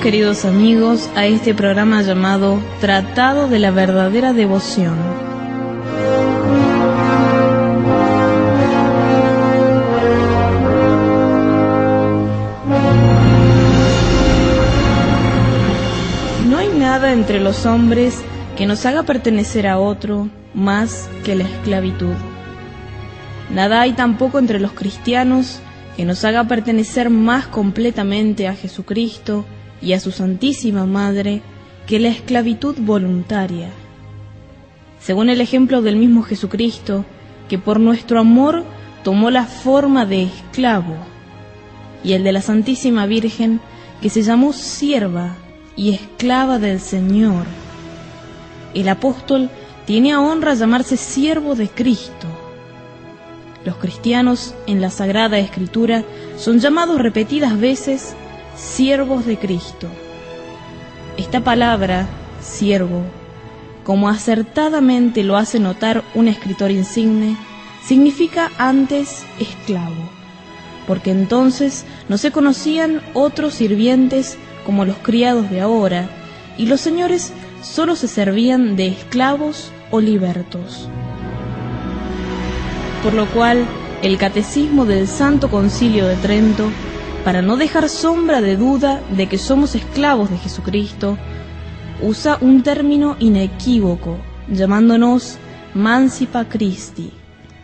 queridos amigos, a este programa llamado Tratado de la Verdadera Devoción. No hay nada entre los hombres que nos haga pertenecer a otro más que la esclavitud. Nada hay tampoco entre los cristianos que nos haga pertenecer más completamente a Jesucristo y a su Santísima Madre que la esclavitud voluntaria. Según el ejemplo del mismo Jesucristo, que por nuestro amor tomó la forma de esclavo, y el de la Santísima Virgen, que se llamó sierva y esclava del Señor. El apóstol tiene a honra llamarse siervo de Cristo. Los cristianos en la Sagrada Escritura son llamados repetidas veces siervos de Cristo. Esta palabra, siervo, como acertadamente lo hace notar un escritor insigne, significa antes esclavo, porque entonces no se conocían otros sirvientes como los criados de ahora, y los señores solo se servían de esclavos o libertos. Por lo cual, el Catecismo del Santo Concilio de Trento, para no dejar sombra de duda de que somos esclavos de Jesucristo, usa un término inequívoco, llamándonos Mancipa Christi,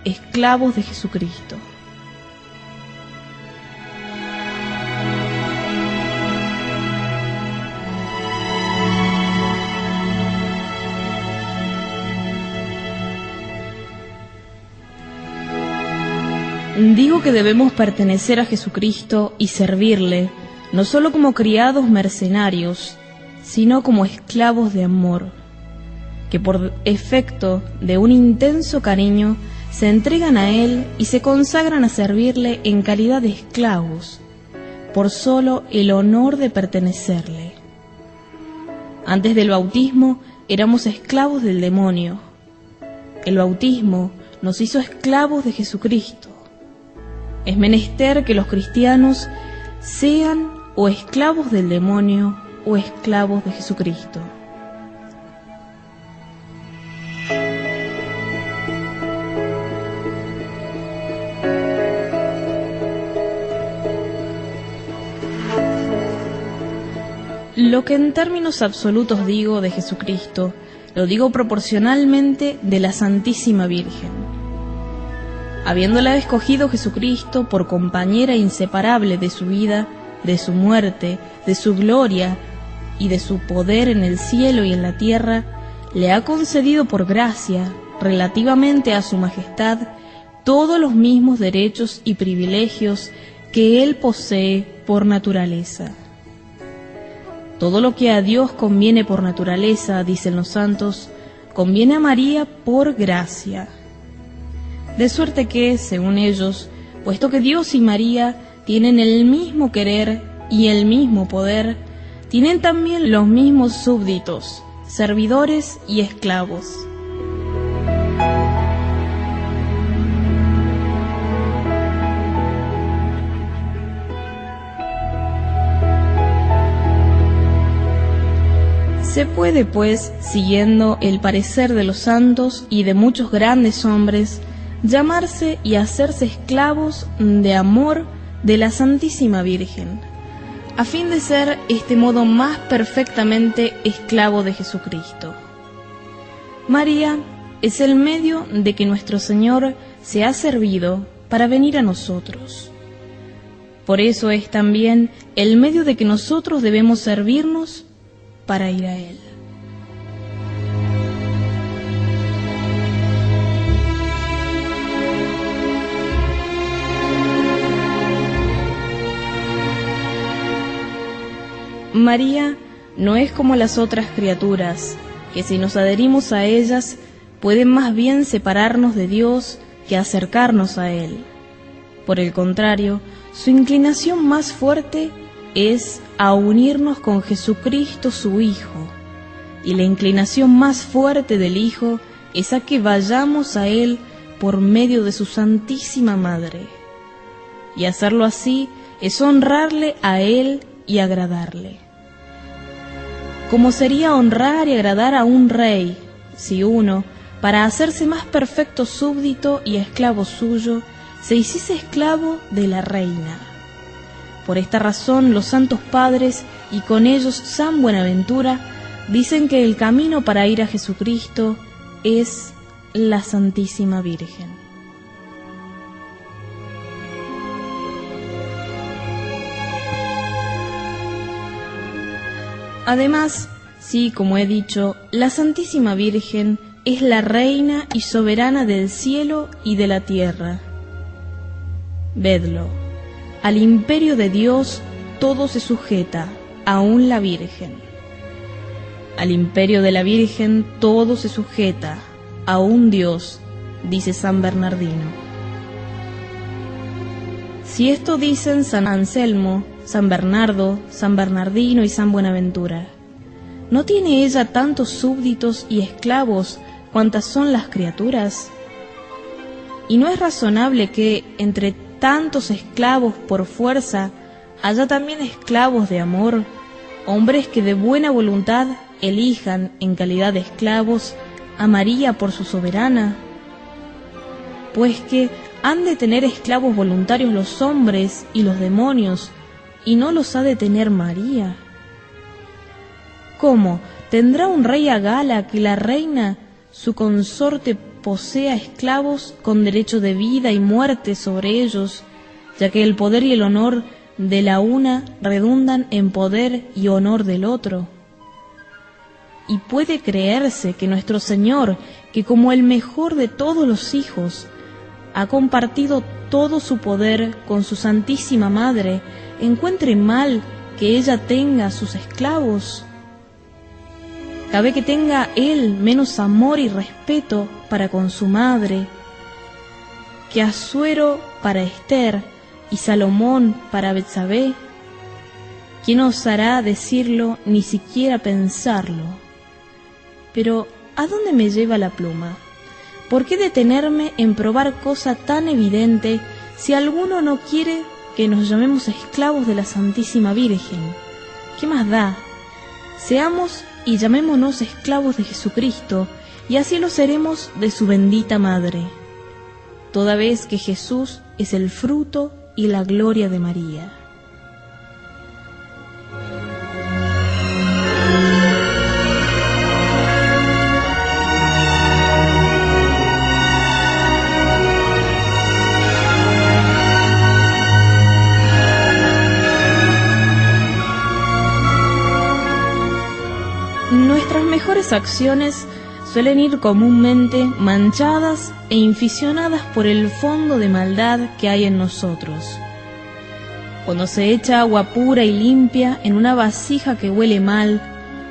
esclavos de Jesucristo. Digo que debemos pertenecer a Jesucristo y servirle, no solo como criados mercenarios, sino como esclavos de amor, que por efecto de un intenso cariño se entregan a Él y se consagran a servirle en calidad de esclavos, por solo el honor de pertenecerle. Antes del bautismo éramos esclavos del demonio. El bautismo nos hizo esclavos de Jesucristo. Es menester que los cristianos sean o esclavos del demonio o esclavos de Jesucristo. Lo que en términos absolutos digo de Jesucristo, lo digo proporcionalmente de la Santísima Virgen. Habiéndola escogido Jesucristo por compañera inseparable de su vida, de su muerte, de su gloria y de su poder en el cielo y en la tierra, le ha concedido por gracia, relativamente a su majestad, todos los mismos derechos y privilegios que Él posee por naturaleza. Todo lo que a Dios conviene por naturaleza, dicen los santos, conviene a María por gracia. De suerte que, según ellos, puesto que Dios y María tienen el mismo querer y el mismo poder, tienen también los mismos súbditos, servidores y esclavos. Se puede, pues, siguiendo el parecer de los santos y de muchos grandes hombres, llamarse y hacerse esclavos de amor de la Santísima Virgen, a fin de ser este modo más perfectamente esclavo de Jesucristo. María es el medio de que nuestro Señor se ha servido para venir a nosotros. Por eso es también el medio de que nosotros debemos servirnos para ir a Él. María no es como las otras criaturas, que si nos adherimos a ellas, pueden más bien separarnos de Dios que acercarnos a Él. Por el contrario, su inclinación más fuerte es a unirnos con Jesucristo su Hijo, y la inclinación más fuerte del Hijo es a que vayamos a Él por medio de su Santísima Madre. Y hacerlo así es honrarle a Él y agradarle. como sería honrar y agradar a un rey, si uno, para hacerse más perfecto súbdito y esclavo suyo, se hiciese esclavo de la reina. Por esta razón los santos padres, y con ellos San Buenaventura, dicen que el camino para ir a Jesucristo es la Santísima Virgen. Además, sí, como he dicho, la Santísima Virgen es la reina y soberana del cielo y de la tierra. Vedlo, al imperio de Dios todo se sujeta, aun la Virgen. Al imperio de la Virgen todo se sujeta, aun Dios, dice San Bernardino. Si esto dicen San Anselmo, San Bernardo, San Bernardino y San Buenaventura, ¿no tiene ella tantos súbditos y esclavos cuantas son las criaturas? ¿Y no es razonable que entre tantos esclavos por fuerza haya también esclavos de amor, hombres que de buena voluntad elijan en calidad de esclavos a María por su soberana? Pues que han de tener esclavos voluntarios los hombres y los demonios, y no los ha de tener María. ¿Cómo tendrá un rey a gala que la reina, su consorte, posea esclavos con derecho de vida y muerte sobre ellos, ya que el poder y el honor de la una redundan en poder y honor del otro? Y puede creerse que nuestro Señor, que como el mejor de todos los hijos, ha compartido todo su poder con su Santísima Madre, encuentre mal que ella tenga sus esclavos. Cabe que tenga él menos amor y respeto para con su madre, que Asuero para Esther y Salomón para Betsabé. ¿Quién osará decirlo ni siquiera pensarlo? Pero ¿a dónde me lleva la pluma? ¿Por qué detenerme en probar cosa tan evidente si alguno no quiere que nos llamemos esclavos de la Santísima Virgen? ¿Qué más da? Seamos y llamémonos esclavos de Jesucristo, y así lo seremos de su bendita Madre, toda vez que Jesús es el fruto y la gloria de María. Nuestras mejores acciones suelen ir comúnmente manchadas e inficionadas por el fondo de maldad que hay en nosotros. Cuando se echa agua pura y limpia en una vasija que huele mal,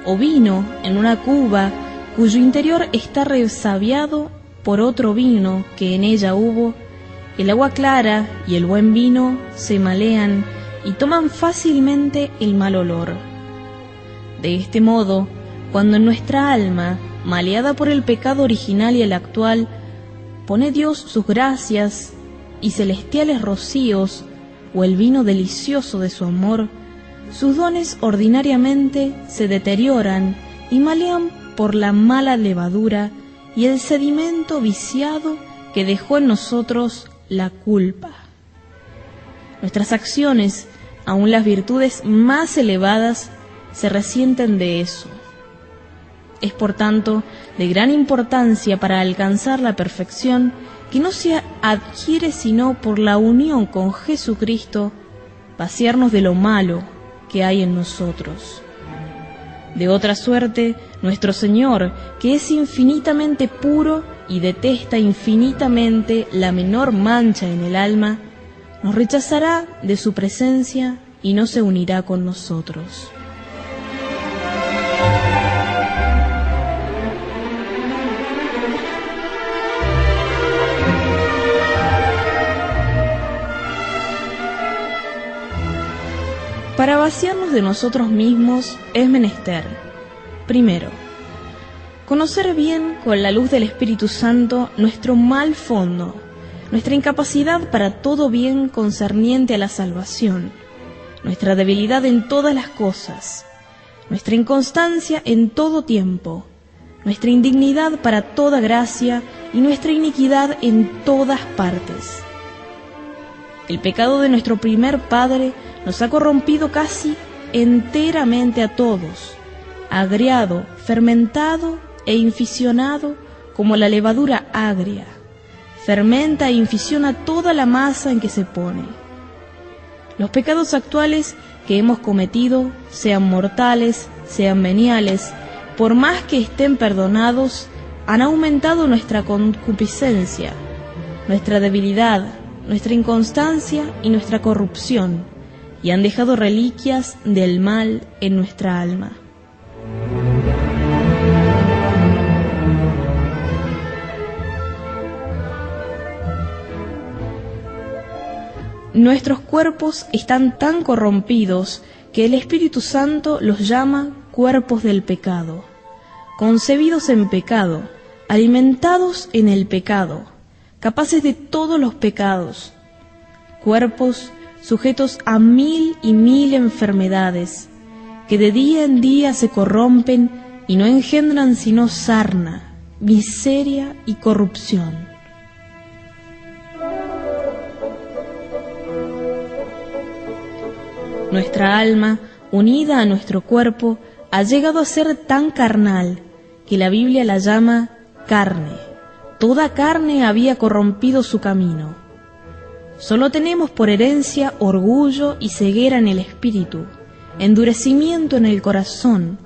o vino en una cuba cuyo interior está resabiado por otro vino que en ella hubo, el agua clara y el buen vino se malean y toman fácilmente el mal olor. De este modo, cuando en nuestra alma, maleada por el pecado original y el actual, pone Dios sus gracias y celestiales rocíos, o el vino delicioso de su amor, sus dones ordinariamente se deterioran y malean por la mala levadura y el sedimento viciado que dejó en nosotros la culpa. Nuestras acciones, aun las virtudes más elevadas, se resienten de eso. Es por tanto de gran importancia para alcanzar la perfección que no se adquiere sino por la unión con Jesucristo, vaciarnos de lo malo que hay en nosotros. De otra suerte, nuestro Señor, que es infinitamente puro y detesta infinitamente la menor mancha en el alma, nos rechazará de su presencia y no se unirá con nosotros. Para vaciarnos de nosotros mismos es menester, primero, conocer bien con la luz del Espíritu Santo nuestro mal fondo, nuestra incapacidad para todo bien concerniente a la salvación, nuestra debilidad en todas las cosas, nuestra inconstancia en todo tiempo, nuestra indignidad para toda gracia y nuestra iniquidad en todas partes. El pecado de nuestro primer padre nos ha corrompido casi enteramente a todos, agriado, fermentado e inficionado como la levadura agria, fermenta e inficiona toda la masa en que se pone. Los pecados actuales que hemos cometido, sean mortales, sean veniales, por más que estén perdonados, han aumentado nuestra concupiscencia, nuestra debilidad, nuestra inconstancia y nuestra corrupción, y han dejado reliquias del mal en nuestra alma. Nuestros cuerpos están tan corrompidos que el Espíritu Santo los llama cuerpos del pecado, concebidos en pecado, alimentados en el pecado, capaces de todos los pecados, cuerpos sujetos a mil y mil enfermedades, que de día en día se corrompen y no engendran sino sarna, miseria y corrupción. Nuestra alma, unida a nuestro cuerpo, ha llegado a ser tan carnal que la Biblia la llama carne. Toda carne había corrompido su camino. Solo tenemos por herencia orgullo y ceguera en el espíritu, endurecimiento en el corazón,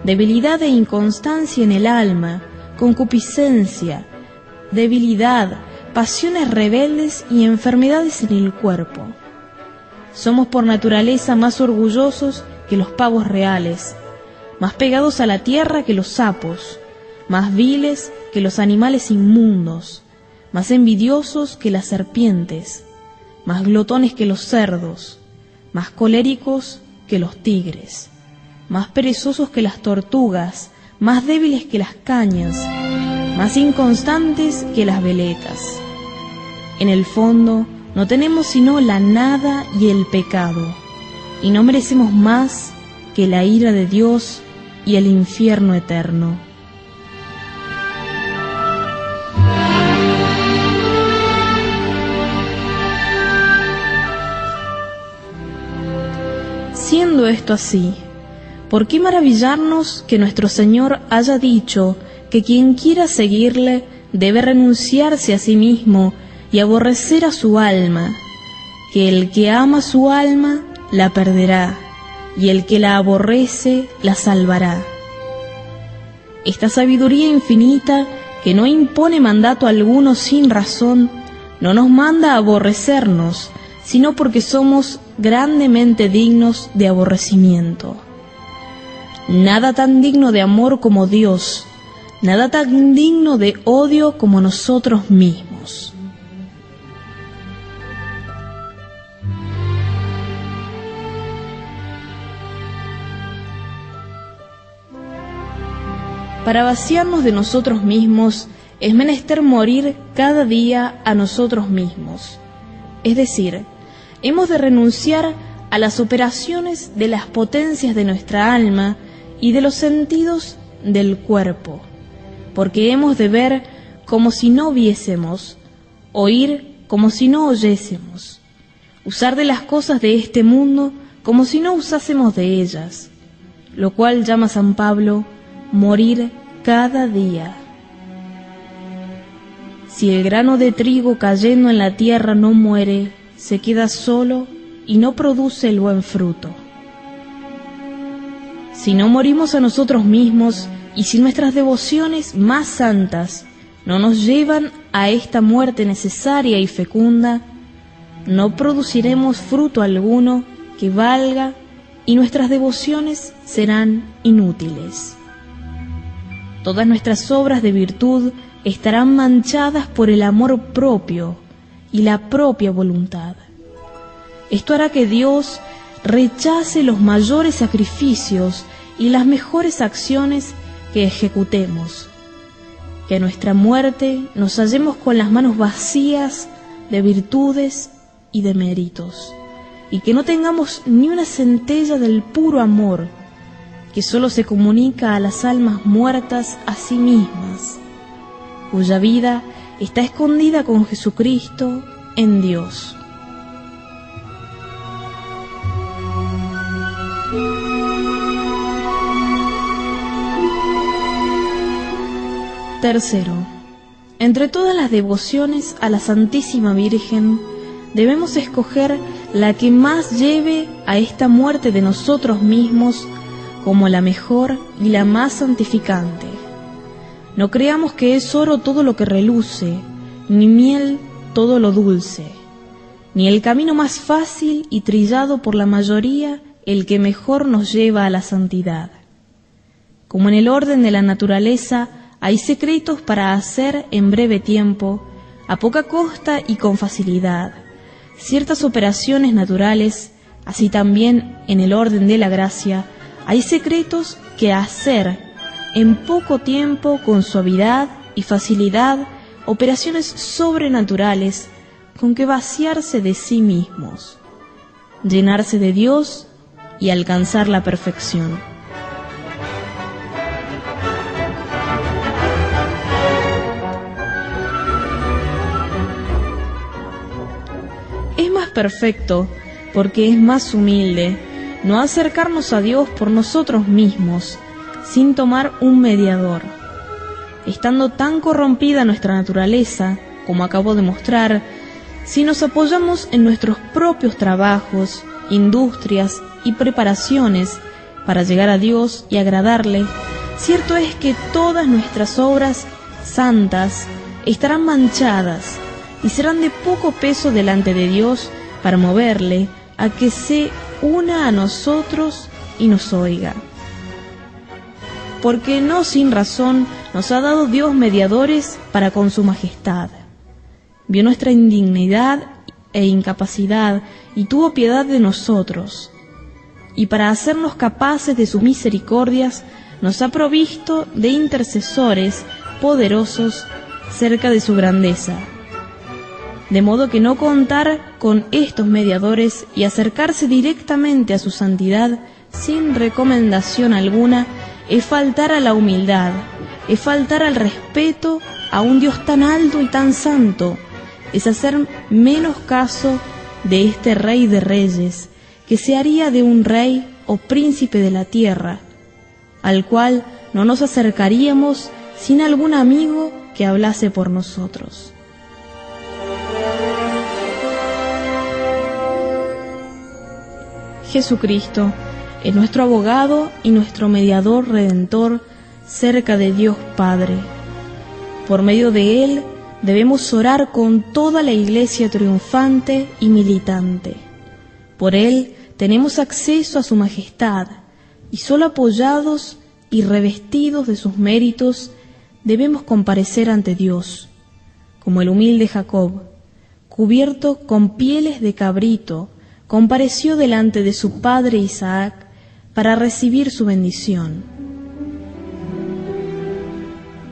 debilidad e inconstancia en el alma, concupiscencia, debilidad, pasiones rebeldes y enfermedades en el cuerpo. Somos por naturaleza más orgullosos que los pavos reales, más pegados a la tierra que los sapos, más viles que los animales inmundos, más envidiosos que las serpientes, más glotones que los cerdos, más coléricos que los tigres, más perezosos que las tortugas, más débiles que las cañas, más inconstantes que las veletas. En el fondo, no tenemos sino la nada y el pecado, y no merecemos más que la ira de Dios y el infierno eterno. Siendo esto así, ¿por qué maravillarnos que nuestro Señor haya dicho que quien quiera seguirle debe renunciarse a sí mismo y aborrecer a su alma, que el que ama su alma la perderá, y el que la aborrece la salvará? Esta sabiduría infinita, que no impone mandato alguno sin razón, no nos manda a aborrecernos, sino porque somos grandemente dignos de aborrecimiento. Nada tan digno de amor como Dios, nada tan digno de odio como nosotros mismos. Para vaciarnos de nosotros mismos es menester morir cada día a nosotros mismos. Es decir, hemos de renunciar a las operaciones de las potencias de nuestra alma y de los sentidos del cuerpo, porque hemos de ver como si no viésemos, oír como si no oyésemos, usar de las cosas de este mundo como si no usásemos de ellas, lo cual llama San Pablo morir cada día. Si el grano de trigo cayendo en la tierra no muere, se queda solo y no produce el buen fruto. Si no morimos a nosotros mismos y si nuestras devociones más santas no nos llevan a esta muerte necesaria y fecunda, no produciremos fruto alguno que valga y nuestras devociones serán inútiles. Todas nuestras obras de virtud estarán manchadas por el amor propio y la propia voluntad. Esto hará que Dios rechace los mayores sacrificios y las mejores acciones que ejecutemos, que a nuestra muerte nos hallemos con las manos vacías de virtudes y de méritos, y que no tengamos ni una centella del puro amor, que solo se comunica a las almas muertas a sí mismas, cuya vida está escondida con Jesucristo en Dios. Tercero, entre todas las devociones a la Santísima Virgen, debemos escoger la que más lleve a esta muerte de nosotros mismos como la mejor y la más santificante. No creamos que es oro todo lo que reluce, ni miel todo lo dulce, ni el camino más fácil y trillado por la mayoría el que mejor nos lleva a la santidad. Como en el orden de la naturaleza hay secretos para hacer en breve tiempo, a poca costa y con facilidad, ciertas operaciones naturales, así también en el orden de la gracia hay secretos que hacer en poco tiempo con suavidad y facilidad, operaciones sobrenaturales con que vaciarse de sí mismos, llenarse de Dios y alcanzar la perfección. Es más perfecto, porque es más humilde, no acercarnos a Dios por nosotros mismos, sin tomar un mediador. Estando tan corrompida nuestra naturaleza, como acabo de mostrar, si nos apoyamos en nuestros propios trabajos, industrias y preparaciones para llegar a Dios y agradarle, cierto es que todas nuestras obras santas estarán manchadas y serán de poco peso delante de Dios para moverle a que se una a nosotros y nos oiga. Porque no sin razón nos ha dado Dios mediadores para con su majestad. Vio nuestra indignidad e incapacidad y tuvo piedad de nosotros. Y para hacernos capaces de sus misericordias, nos ha provisto de intercesores poderosos cerca de su grandeza. De modo que no contar con estos mediadores y acercarse directamente a su santidad sin recomendación alguna es faltar a la humildad, es faltar al respeto a un Dios tan alto y tan santo, es hacer menos caso de este Rey de Reyes, que se haría de un rey o príncipe de la tierra, al cual no nos acercaríamos sin algún amigo que hablase por nosotros. Jesucristo es nuestro abogado y nuestro mediador redentor cerca de Dios Padre. Por medio de Él debemos orar con toda la Iglesia triunfante y militante. Por Él tenemos acceso a su majestad, y solo apoyados y revestidos de sus méritos debemos comparecer ante Dios, como el humilde Jacob, cubierto con pieles de cabrito, compareció delante de su padre Isaac para recibir su bendición.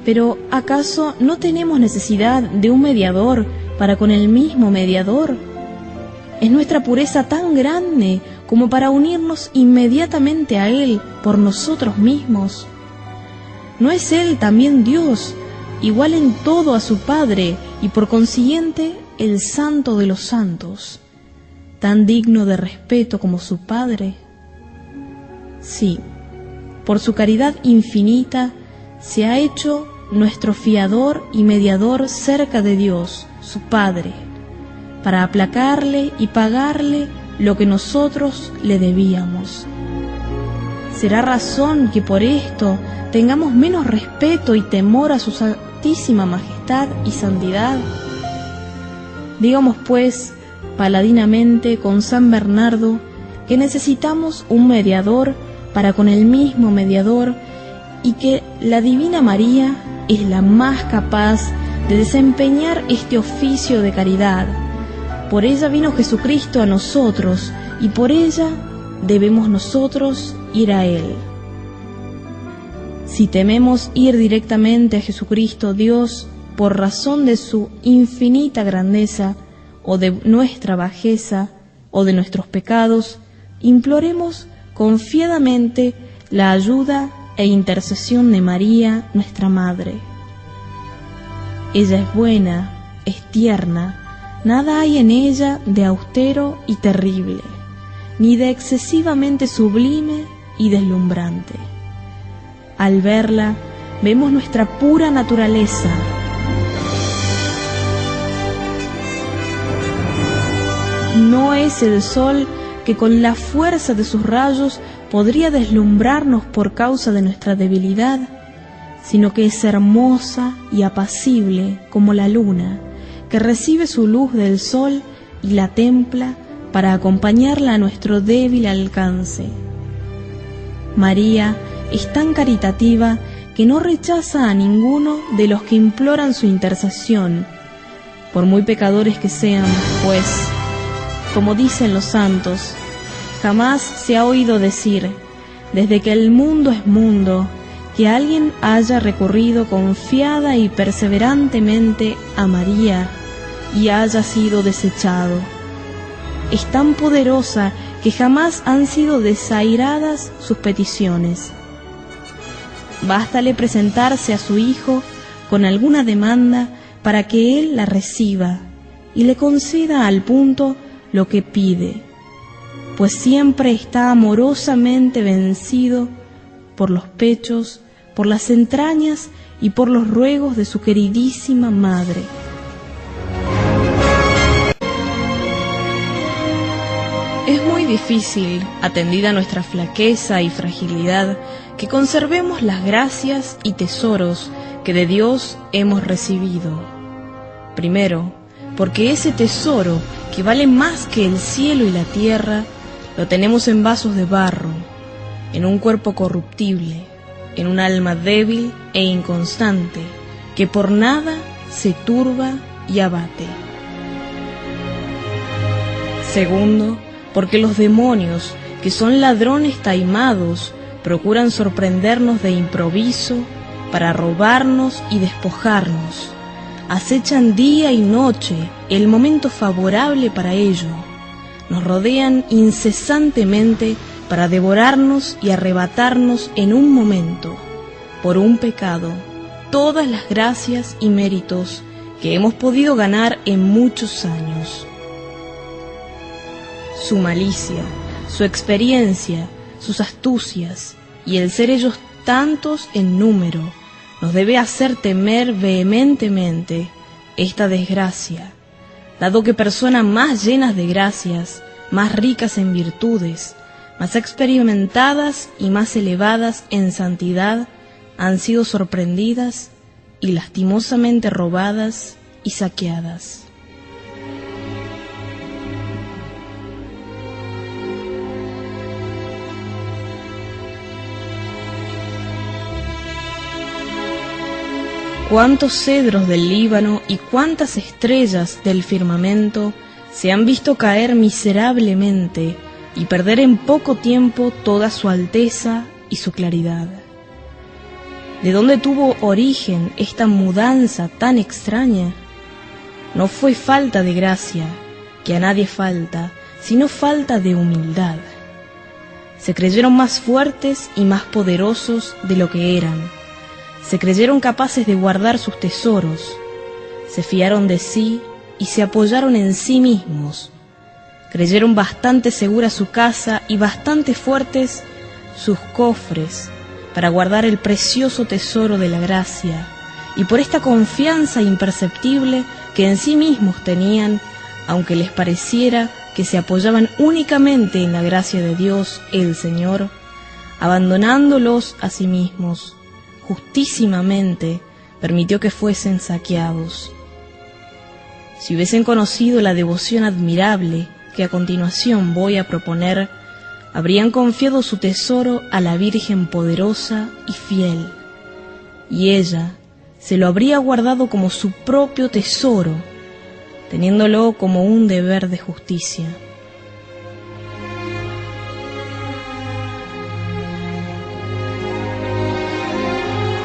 Pero ¿acaso no tenemos necesidad de un mediador para con el mismo mediador? ¿Es nuestra pureza tan grande como para unirnos inmediatamente a Él por nosotros mismos? ¿No es Él también Dios, igual en todo a su Padre y por consiguiente el Santo de los Santos, tan digno de respeto como su Padre? Sí, por su caridad infinita se ha hecho nuestro fiador y mediador cerca de Dios, su Padre, para aplacarle y pagarle lo que nosotros le debíamos. ¿Será razón que por esto tengamos menos respeto y temor a su santísima majestad y santidad? Digamos pues, paladinamente con San Bernardo, que necesitamos un mediador para con el mismo mediador, y que la Divina María es la más capaz de desempeñar este oficio de caridad. Por ella vino Jesucristo a nosotros, y por ella debemos nosotros ir a Él. Si tememos ir directamente a Jesucristo Dios por razón de su infinita grandeza, o de nuestra bajeza, o de nuestros pecados, imploremos confiadamente la ayuda e intercesión de María, nuestra Madre. Ella es buena, es tierna, nada hay en ella de austero y terrible, ni de excesivamente sublime y deslumbrante. Al verla, vemos nuestra pura naturaleza. No es el sol que con la fuerza de sus rayos podría deslumbrarnos por causa de nuestra debilidad, sino que es hermosa y apacible como la luna, que recibe su luz del sol y la templa para acompañarla a nuestro débil alcance. María es tan caritativa que no rechaza a ninguno de los que imploran su intercesión, por muy pecadores que sean, pues, como dicen los santos, jamás se ha oído decir, desde que el mundo es mundo, que alguien haya recurrido confiada y perseverantemente a María y haya sido desechado. Es tan poderosa que jamás han sido desairadas sus peticiones. Bástale presentarse a su hijo con alguna demanda para que él la reciba y le conceda al punto lo que pide, pues siempre está amorosamente vencido por los pechos, por las entrañas y por los ruegos de su queridísima madre. Es muy difícil, atendida nuestra flaqueza y fragilidad, que conservemos las gracias y tesoros que de Dios hemos recibido. Primero, porque ese tesoro, que vale más que el cielo y la tierra, lo tenemos en vasos de barro, en un cuerpo corruptible, en un alma débil e inconstante, que por nada se turba y abate. Segundo, porque los demonios, que son ladrones taimados, procuran sorprendernos de improviso para robarnos y despojarnos. Acechan día y noche el momento favorable para ello. Nos rodean incesantemente para devorarnos y arrebatarnos en un momento, por un pecado, todas las gracias y méritos que hemos podido ganar en muchos años. Su malicia, su experiencia, sus astucias y el ser ellos tantos en número nos debe hacer temer vehementemente esta desgracia, dado que personas más llenas de gracias, más ricas en virtudes, más experimentadas y más elevadas en santidad han sido sorprendidas y lastimosamente robadas y saqueadas. Cuántos cedros del Líbano y cuántas estrellas del firmamento se han visto caer miserablemente y perder en poco tiempo toda su alteza y su claridad. ¿De dónde tuvo origen esta mudanza tan extraña? No fue falta de gracia, que a nadie falta, sino falta de humildad. Se creyeron más fuertes y más poderosos de lo que eran. Se creyeron capaces de guardar sus tesoros, se fiaron de sí y se apoyaron en sí mismos. Creyeron bastante segura su casa y bastante fuertes sus cofres para guardar el precioso tesoro de la gracia, y por esta confianza imperceptible que en sí mismos tenían, aunque les pareciera que se apoyaban únicamente en la gracia de Dios el Señor, abandonándolos a sí mismos, justísimamente permitió que fuesen saqueados. Si hubiesen conocido la devoción admirable que a continuación voy a proponer, habrían confiado su tesoro a la Virgen poderosa y fiel, y ella se lo habría guardado como su propio tesoro, teniéndolo como un deber de justicia.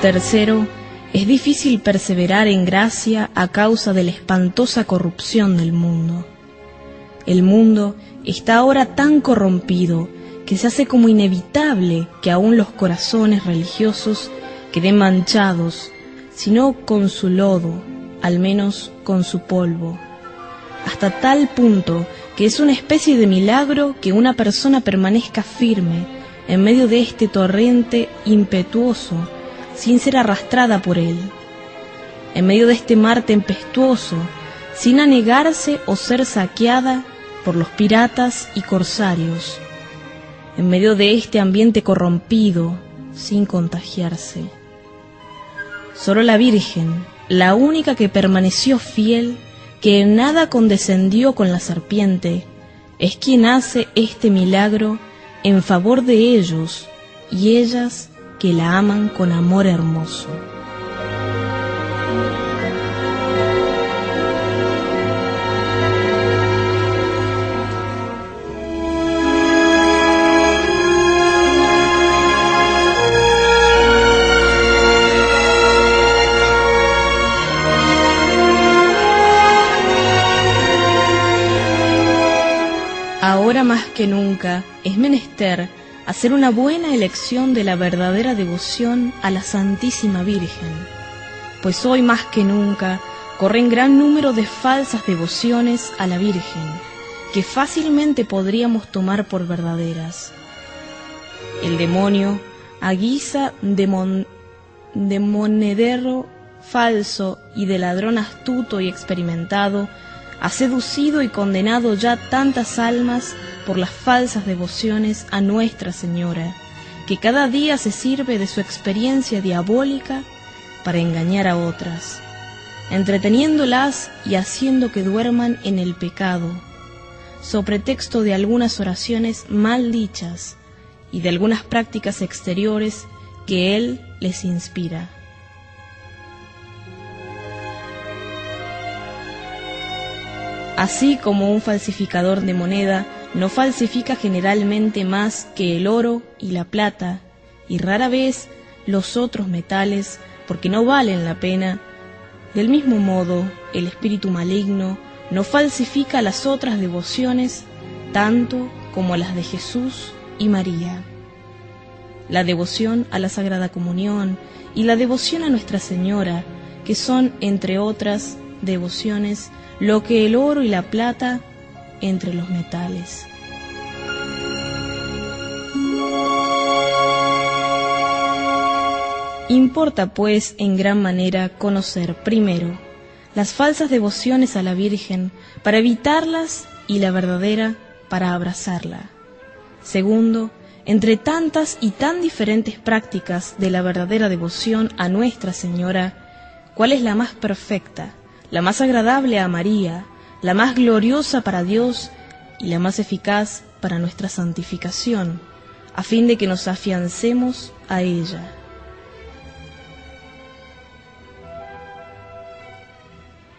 Tercero, es difícil perseverar en gracia a causa de la espantosa corrupción del mundo. El mundo está ahora tan corrompido que se hace como inevitable que aún los corazones religiosos queden manchados, si no con su lodo, al menos con su polvo, hasta tal punto que es una especie de milagro que una persona permanezca firme en medio de este torrente impetuoso, sin ser arrastrada por él, en medio de este mar tempestuoso, sin anegarse o ser saqueada por los piratas y corsarios, en medio de este ambiente corrompido, sin contagiarse. Solo la Virgen, la única que permaneció fiel, que en nada condescendió con la serpiente, es quien hace este milagro en favor de ellos y ellas que la aman con amor hermoso. Ahora más que nunca es menester hacer una buena elección de la verdadera devoción a la Santísima Virgen, pues hoy más que nunca corren gran número de falsas devociones a la Virgen, que fácilmente podríamos tomar por verdaderas. El demonio, a guisa de monedero falso y de ladrón astuto y experimentado, ha seducido y condenado ya tantas almas por las falsas devociones a Nuestra Señora, que cada día se sirve de su experiencia diabólica para engañar a otras, entreteniéndolas y haciendo que duerman en el pecado, so pretexto de algunas oraciones mal dichas y de algunas prácticas exteriores que Él les inspira. Así como un falsificador de moneda no falsifica generalmente más que el oro y la plata, y rara vez los otros metales, porque no valen la pena, del mismo modo el espíritu maligno no falsifica las otras devociones tanto como las de Jesús y María. La devoción a la Sagrada Comunión y la devoción a Nuestra Señora, que son, entre otras devociones, lo que el oro y la plata entre los metales. Importa, pues, en gran manera conocer, primero, las falsas devociones a la Virgen para evitarlas y la verdadera para abrazarla. Segundo, entre tantas y tan diferentes prácticas de la verdadera devoción a Nuestra Señora, ¿cuál es la más perfecta, la más agradable a María, la más gloriosa para Dios y la más eficaz para nuestra santificación, a fin de que nos afiancemos a ella?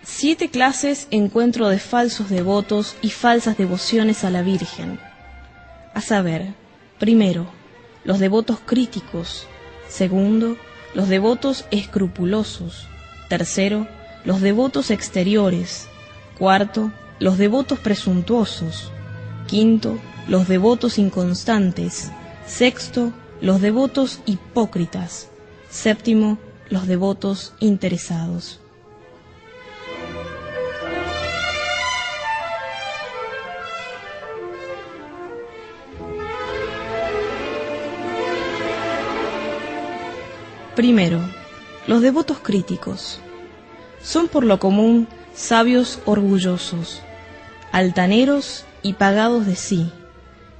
Siete clases encuentro de falsos devotos y falsas devociones a la Virgen. A saber, primero, los devotos críticos; segundo, los devotos escrupulosos; tercero, los devotos exteriores; cuarto, los devotos presuntuosos; quinto, los devotos inconstantes; sexto, los devotos hipócritas; séptimo, los devotos interesados. Primero, los devotos críticos. Son por lo común sabios orgullosos, altaneros y pagados de sí,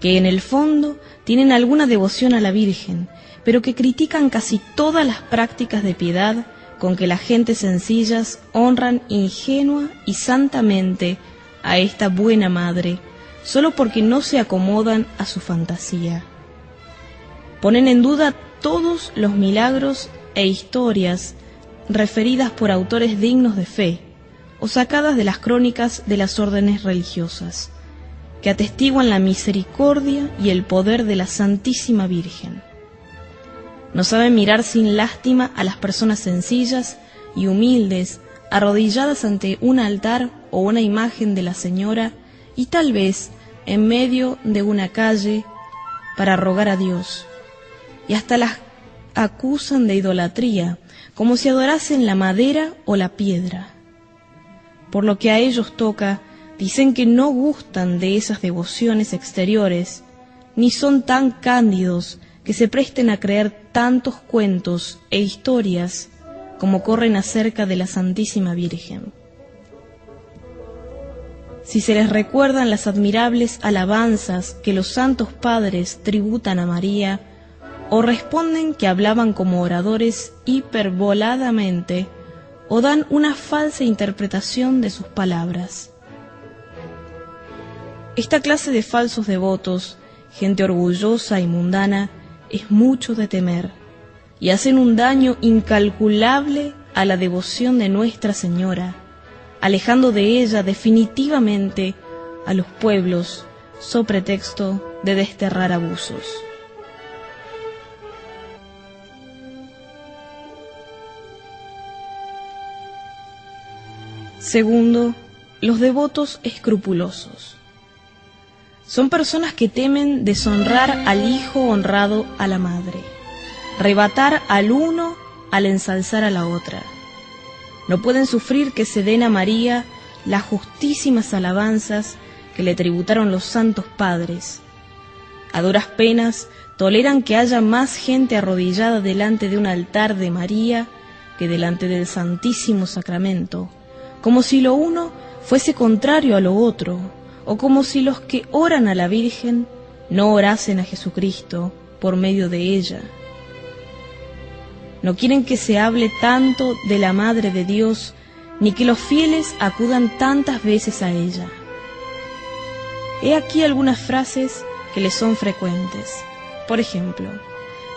que en el fondo tienen alguna devoción a la Virgen, pero que critican casi todas las prácticas de piedad con que las gentes sencillas honran ingenua y santamente a esta buena madre, solo porque no se acomodan a su fantasía. Ponen en duda todos los milagros e historias referidas por autores dignos de fe o sacadas de las crónicas de las órdenes religiosas, que atestiguan la misericordia y el poder de la Santísima Virgen. No saben mirar sin lástima a las personas sencillas y humildes arrodilladas ante un altar o una imagen de la Señora, y tal vez en medio de una calle para rogar a Dios, y hasta las acusan de idolatría, como si adorasen la madera o la piedra. Por lo que a ellos toca, dicen que no gustan de esas devociones exteriores, ni son tan cándidos que se presten a creer tantos cuentos e historias como corren acerca de la Santísima Virgen. Si se les recuerdan las admirables alabanzas que los santos padres tributan a María, o responden que hablaban como oradores hiperboladamente, o dan una falsa interpretación de sus palabras. Esta clase de falsos devotos, gente orgullosa y mundana, es mucho de temer, y hacen un daño incalculable a la devoción de Nuestra Señora, alejando de ella definitivamente a los pueblos, so pretexto de desterrar abusos. Segundo, los devotos escrupulosos. Son personas que temen deshonrar al hijo honrado a la madre, rebatar al uno al ensalzar a la otra. No pueden sufrir que se den a María las justísimas alabanzas que le tributaron los santos padres. A duras penas toleran que haya más gente arrodillada delante de un altar de María que delante del Santísimo Sacramento, como si lo uno fuese contrario a lo otro, o como si los que oran a la Virgen no orasen a Jesucristo por medio de ella. No quieren que se hable tanto de la Madre de Dios, ni que los fieles acudan tantas veces a ella. He aquí algunas frases que les son frecuentes. Por ejemplo,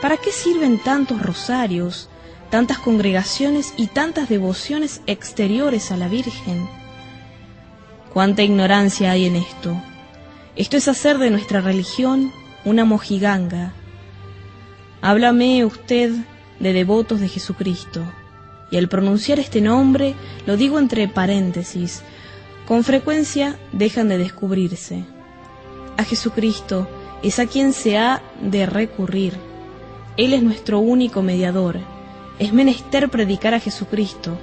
¿para qué sirven tantos rosarios, tantas congregaciones y tantas devociones exteriores a la Virgen? ¡Cuánta ignorancia hay en esto! Esto es hacer de nuestra religión una mojiganga. Háblame usted de devotos de Jesucristo, y al pronunciar este nombre, lo digo entre paréntesis, con frecuencia dejan de descubrirse. A Jesucristo es a quien se ha de recurrir. Él es nuestro único mediador. Es menester predicar a Jesucristo.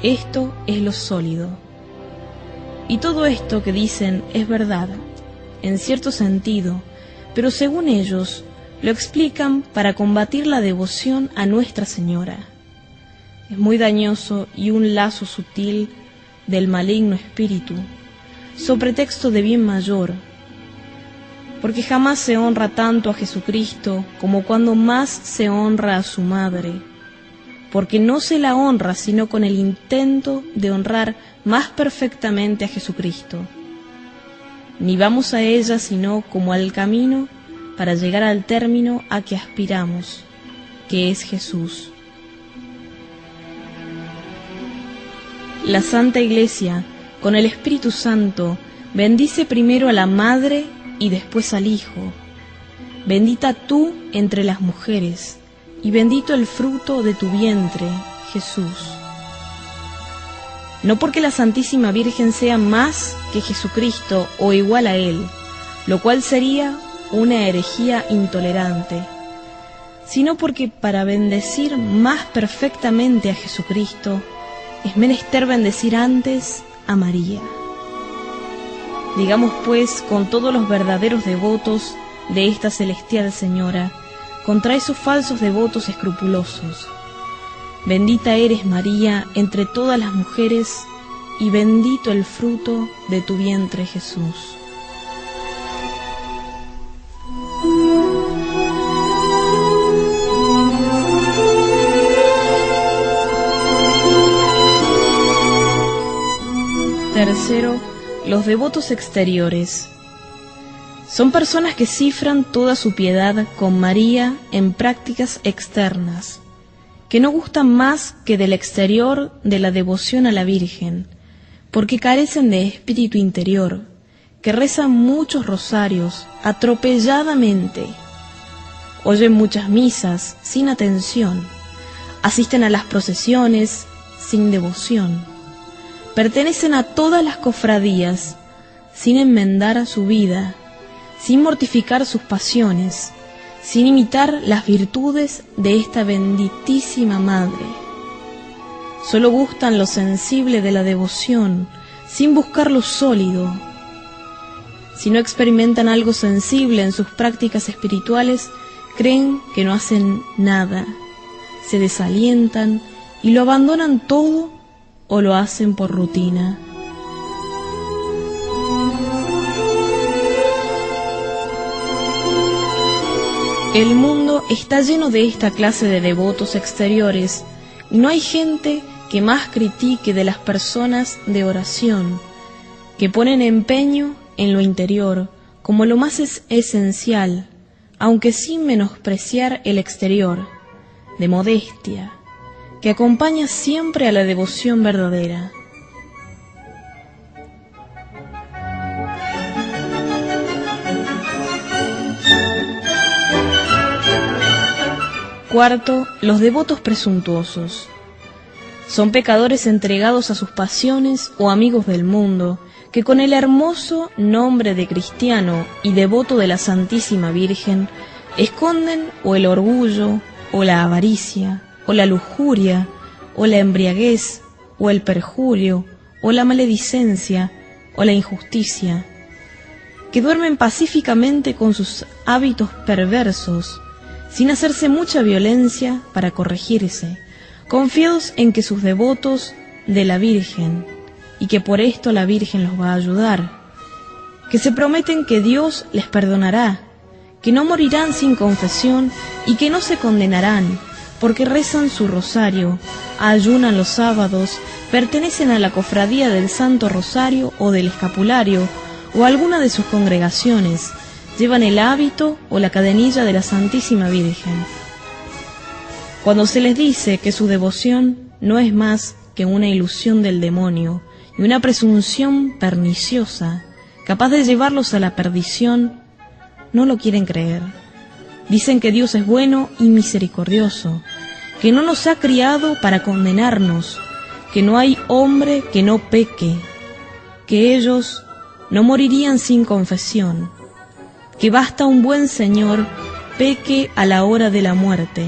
Esto es lo sólido. Y todo esto que dicen es verdad, en cierto sentido, pero según ellos, lo explican para combatir la devoción a Nuestra Señora. Es muy dañoso y un lazo sutil del maligno espíritu, so pretexto de bien mayor, porque jamás se honra tanto a Jesucristo como cuando más se honra a su madre, porque no se la honra sino con el intento de honrar más perfectamente a Jesucristo. Ni vamos a ella sino como al camino para llegar al término a que aspiramos, que es Jesús. La Santa Iglesia, con el Espíritu Santo, bendice primero a la Madre y después al Hijo. Bendita tú entre las mujeres, y bendito el fruto de tu vientre, Jesús. No porque la Santísima Virgen sea más que Jesucristo o igual a Él, lo cual sería una herejía intolerante, sino porque para bendecir más perfectamente a Jesucristo es menester bendecir antes a María. Digamos pues con todos los verdaderos devotos de esta celestial Señora, contra esos falsos devotos escrupulosos: bendita eres, María, entre todas las mujeres, y bendito el fruto de tu vientre, Jesús. Tercero, los devotos exteriores. Son personas que cifran toda su piedad con María en prácticas externas, que no gustan más que del exterior de la devoción a la Virgen, porque carecen de espíritu interior, que rezan muchos rosarios atropelladamente, oyen muchas misas sin atención, asisten a las procesiones sin devoción, pertenecen a todas las cofradías sin enmendar a su vida, sin mortificar sus pasiones, sin imitar las virtudes de esta benditísima Madre. Solo gustan lo sensible de la devoción, sin buscar lo sólido. Si no experimentan algo sensible en sus prácticas espirituales, creen que no hacen nada, se desalientan y lo abandonan todo o lo hacen por rutina. El mundo está lleno de esta clase de devotos exteriores y no hay gente que más critique de las personas de oración, que ponen empeño en lo interior como lo más esencial, aunque sin menospreciar el exterior, de modestia, que acompaña siempre a la devoción verdadera. Cuarto, los devotos presuntuosos. Son pecadores entregados a sus pasiones o amigos del mundo, que con el hermoso nombre de cristiano y devoto de la Santísima Virgen, esconden o el orgullo, o la avaricia, o la lujuria, o la embriaguez, o el perjurio, o la maledicencia, o la injusticia, que duermen pacíficamente con sus hábitos perversos, sin hacerse mucha violencia para corregirse, confiados en que sus devotos de la Virgen, y que por esto la Virgen los va a ayudar, que se prometen que Dios les perdonará, que no morirán sin confesión y que no se condenarán, porque rezan su rosario, ayunan los sábados, pertenecen a la cofradía del Santo Rosario o del Escapulario, o a alguna de sus congregaciones, llevan el hábito o la cadenilla de la Santísima Virgen. Cuando se les dice que su devoción no es más que una ilusión del demonio y una presunción perniciosa, capaz de llevarlos a la perdición, no lo quieren creer. Dicen que Dios es bueno y misericordioso, que no nos ha criado para condenarnos, que no hay hombre que no peque, que ellos no morirían sin confesión, que basta un buen Señor peque a la hora de la muerte.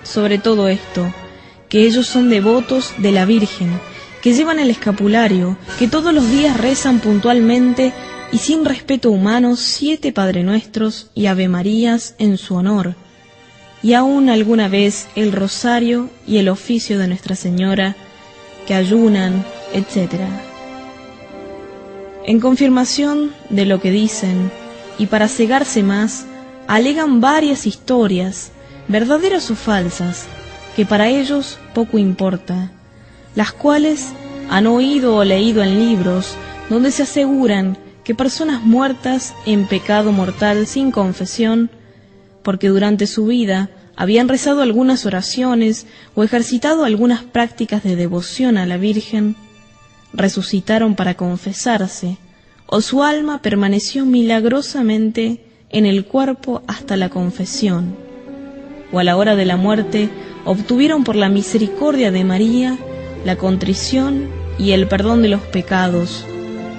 Sobre todo esto, que ellos son devotos de la Virgen, que llevan el escapulario, que todos los días rezan puntualmente y sin respeto humano 7 Padre Nuestros y Ave Marías en su honor, y aún alguna vez el rosario y el oficio de Nuestra Señora, que ayunan, etc. En confirmación de lo que dicen, y para cegarse más, alegan varias historias, verdaderas o falsas, que para ellos poco importa, las cuales han oído o leído en libros donde se aseguran que personas muertas en pecado mortal sin confesión, porque durante su vida habían rezado algunas oraciones o ejercitado algunas prácticas de devoción a la Virgen, resucitaron para confesarse, o su alma permaneció milagrosamente en el cuerpo hasta la confesión, o a la hora de la muerte obtuvieron por la misericordia de María la contrición y el perdón de los pecados,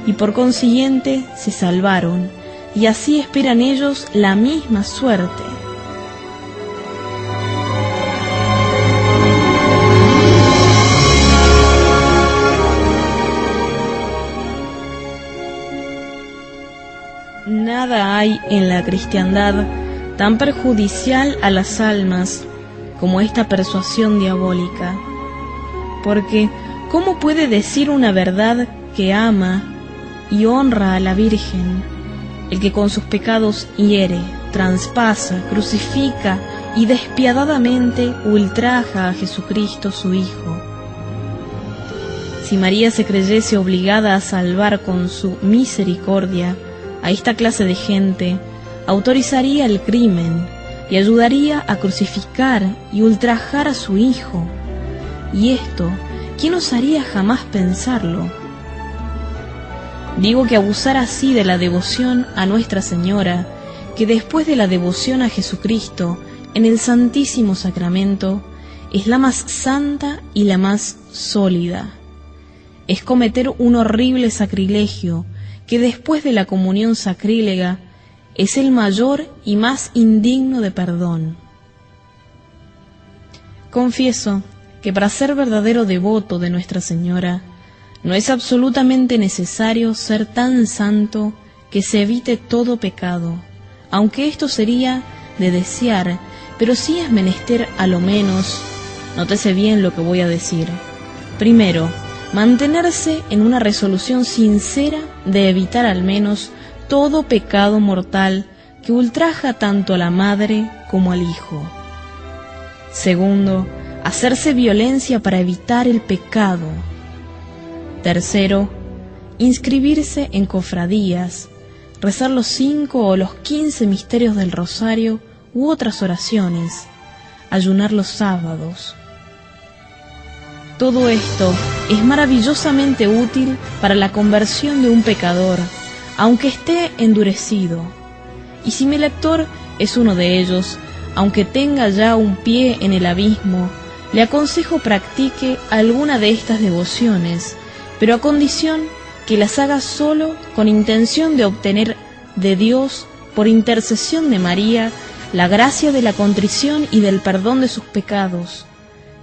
y por consiguiente se salvaron, y así esperan ellos la misma suerte. Nada hay en la cristiandad tan perjudicial a las almas como esta persuasión diabólica, porque ¿cómo puede decir una verdad que ama y honra a la Virgen el que con sus pecados hiere, traspasa, crucifica y despiadadamente ultraja a Jesucristo su Hijo? Si María se creyese obligada a salvar con su misericordia a esta clase de gente, autorizaría el crimen y ayudaría a crucificar y ultrajar a su Hijo. Y esto, ¿quién osaría jamás pensarlo? Digo que abusar así de la devoción a Nuestra Señora, que después de la devoción a Jesucristo en el Santísimo Sacramento, es la más santa y la más sólida. Es cometer un horrible sacrilegio que después de la comunión sacrílega es el mayor y más indigno de perdón. Confieso que para ser verdadero devoto de Nuestra Señora no es absolutamente necesario ser tan santo que se evite todo pecado, aunque esto sería de desear, pero sí es menester a lo menos, nótese bien lo que voy a decir, primero, mantenerse en una resolución sincera de evitar al menos todo pecado mortal que ultraja tanto a la madre como al hijo. Segundo, hacerse violencia para evitar el pecado. Tercero, inscribirse en cofradías, rezar los 5 o los 15 misterios del rosario u otras oraciones, ayunar los sábados. Todo esto es maravillosamente útil para la conversión de un pecador, aunque esté endurecido. Y si mi lector es uno de ellos, aunque tenga ya un pie en el abismo, le aconsejo practique alguna de estas devociones, pero a condición que las haga solo con intención de obtener de Dios, por intercesión de María, la gracia de la contrición y del perdón de sus pecados,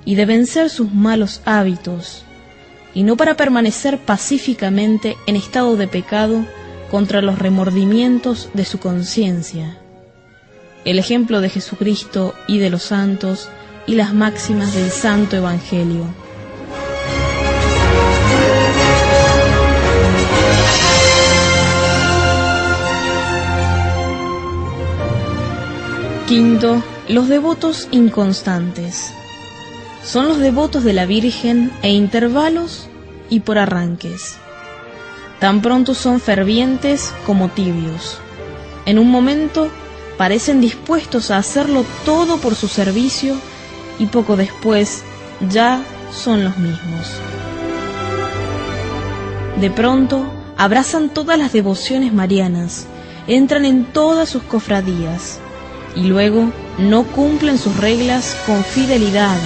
y de vencer sus malos hábitos, y no para permanecer pacíficamente en estado de pecado contra los remordimientos de su conciencia. El ejemplo de Jesucristo y de los santos y las máximas del Santo Evangelio. Quinto, los devotos inconstantes. Son los devotos de la Virgen e intervalos y por arranques. Tan pronto son fervientes como tibios. En un momento parecen dispuestos a hacerlo todo por su servicio y poco después ya son los mismos. De pronto abrazan todas las devociones marianas, entran en todas sus cofradías y luego no cumplen sus reglas con fidelidad.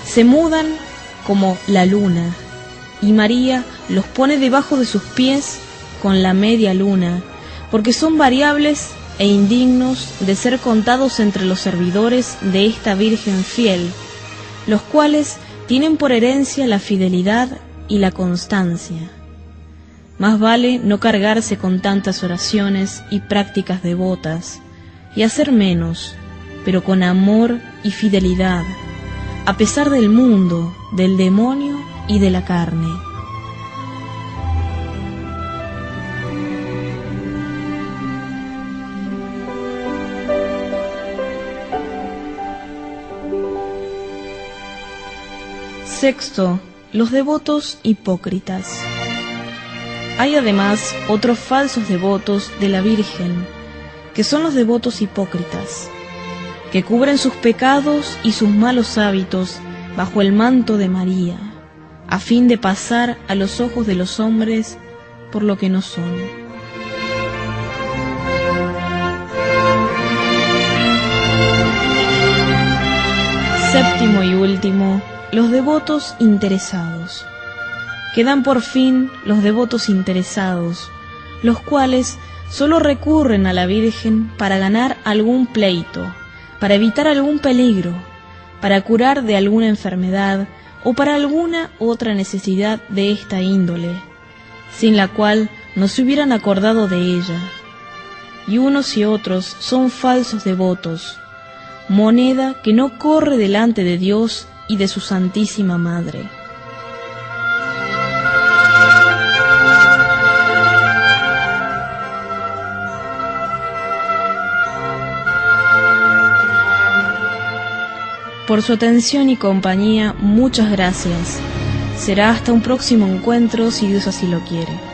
Se mudan como la luna, y María los pone debajo de sus pies con la media luna, porque son variables e indignos de ser contados entre los servidores de esta Virgen fiel, los cuales tienen por herencia la fidelidad y la constancia. Más vale no cargarse con tantas oraciones y prácticas devotas, y hacer menos, pero con amor y fidelidad, a pesar del mundo, del demonio y de la carne. Sexto, los devotos hipócritas. Hay además otros falsos devotos de la Virgen, que son los devotos hipócritas, que cubren sus pecados y sus malos hábitos bajo el manto de María, a fin de pasar a los ojos de los hombres por lo que no son. Séptimo y último, los devotos interesados. Quedan por fin los devotos interesados, los cuales solo recurren a la Virgen para ganar algún pleito, para evitar algún peligro, para curar de alguna enfermedad o para alguna otra necesidad de esta índole, sin la cual no se hubieran acordado de ella. Y unos y otros son falsos devotos, moneda que no corre delante de Dios y de su Santísima Madre. Por su atención y compañía, muchas gracias. Será hasta un próximo encuentro si Dios así lo quiere.